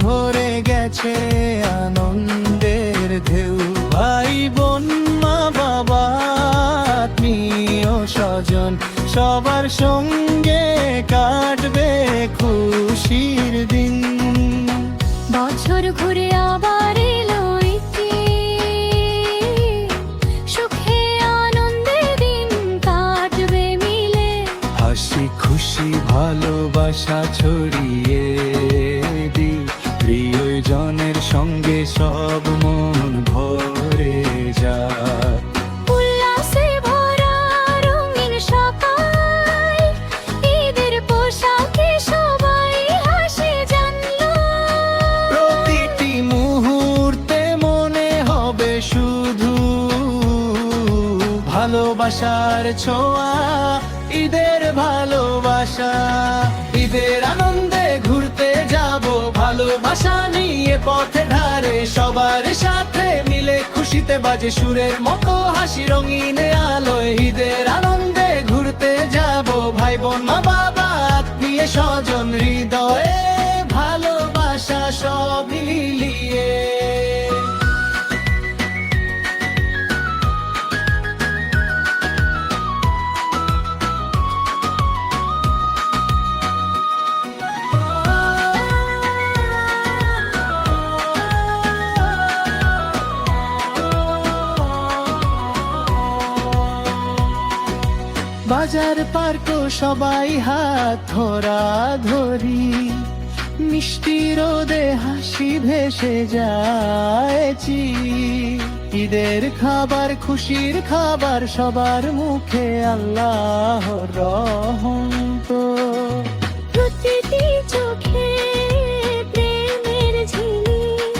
ভরে গেছে আনন্দের ঢেউ। ভাই বোন মা বাবা আত্মীয় স্বজন সবার সঙ্গে কাটবে খুশির দিন। বছর ঘুরে আবার এলো ইতি, সুখে আনন্দে দিন কাটবে মিলে। হাসি খুশি ভালোবাসা ছড়িয়ে দি, প্রিয়জনের সঙ্গে সব মন ভরে যায়। উল্লাসে ভরা রঙিন সকাল, ঈদের পোশাকে সবাই হাসি জানলো। প্রতিটি মুহূর্তে মনে হবে শুধু ভালোবাসার ছোঁয়া, ঈদের ভালোবাসা। ঈদের আনন্দে ঘুরতে যাব ভালোবাসা নিয়ে পথে ধারে, সবার সাথে মিলে খুশিতে বাজে সুরের মতো হাসি রঙিন আলোয়। ঈদের আনন্দে ঘুরতে যাব ভাই বোন মা বাবা আত্মীয় স্বজন, হৃদয়ে ভালোবাসা সব মিলিয়ে। বাজার পার্ক সবাই হাত ধরা ধরি, মিষ্টি রোদে হাসি ভেসে যায়ছি। ঈদের খাবার খুশির খাবার সবার মুখে আল্লাহর রহমত। প্রতিটি চোখে প্রেমের ঝিলিক,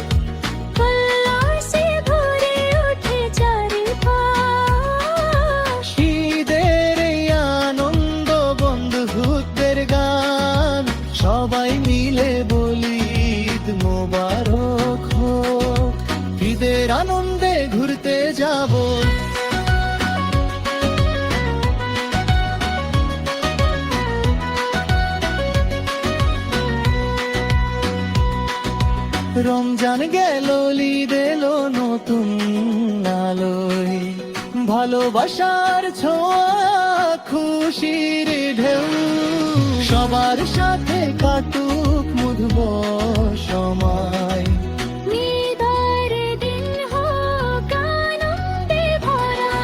উল্লাসে ভরে ওঠে চারিপাশ। ঈদের এই আনন্দ বন্ধুত্বের গান, সবাই মিলে বলি ঈদ মোবারক হোক। ঈদের আনন্দে ঘুরতে যাব, রমজান গেল ঈদ এলো নতুন আলোয়। ভালোবাসার ছোঁয়া খুশির ঢেউ, সবার সাথে কাটুক মধুর সময়। ঈদের দিন হোক আনন্দে ভরা,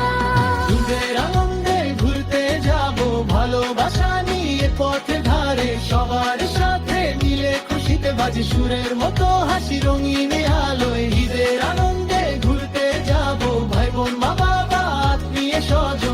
ঈদের আনন্দে ঘুরতে যাব ভালোবাসা নিয়ে পথে ধারে, সবার সাথে মিলে খুশিতে বাজে সুরের মতো হাসি রঙিন আলোয়। ঈদের আনন্দে ঘুরতে যাব ভাই বোন মা বাবা আত্মীয় স্বজন,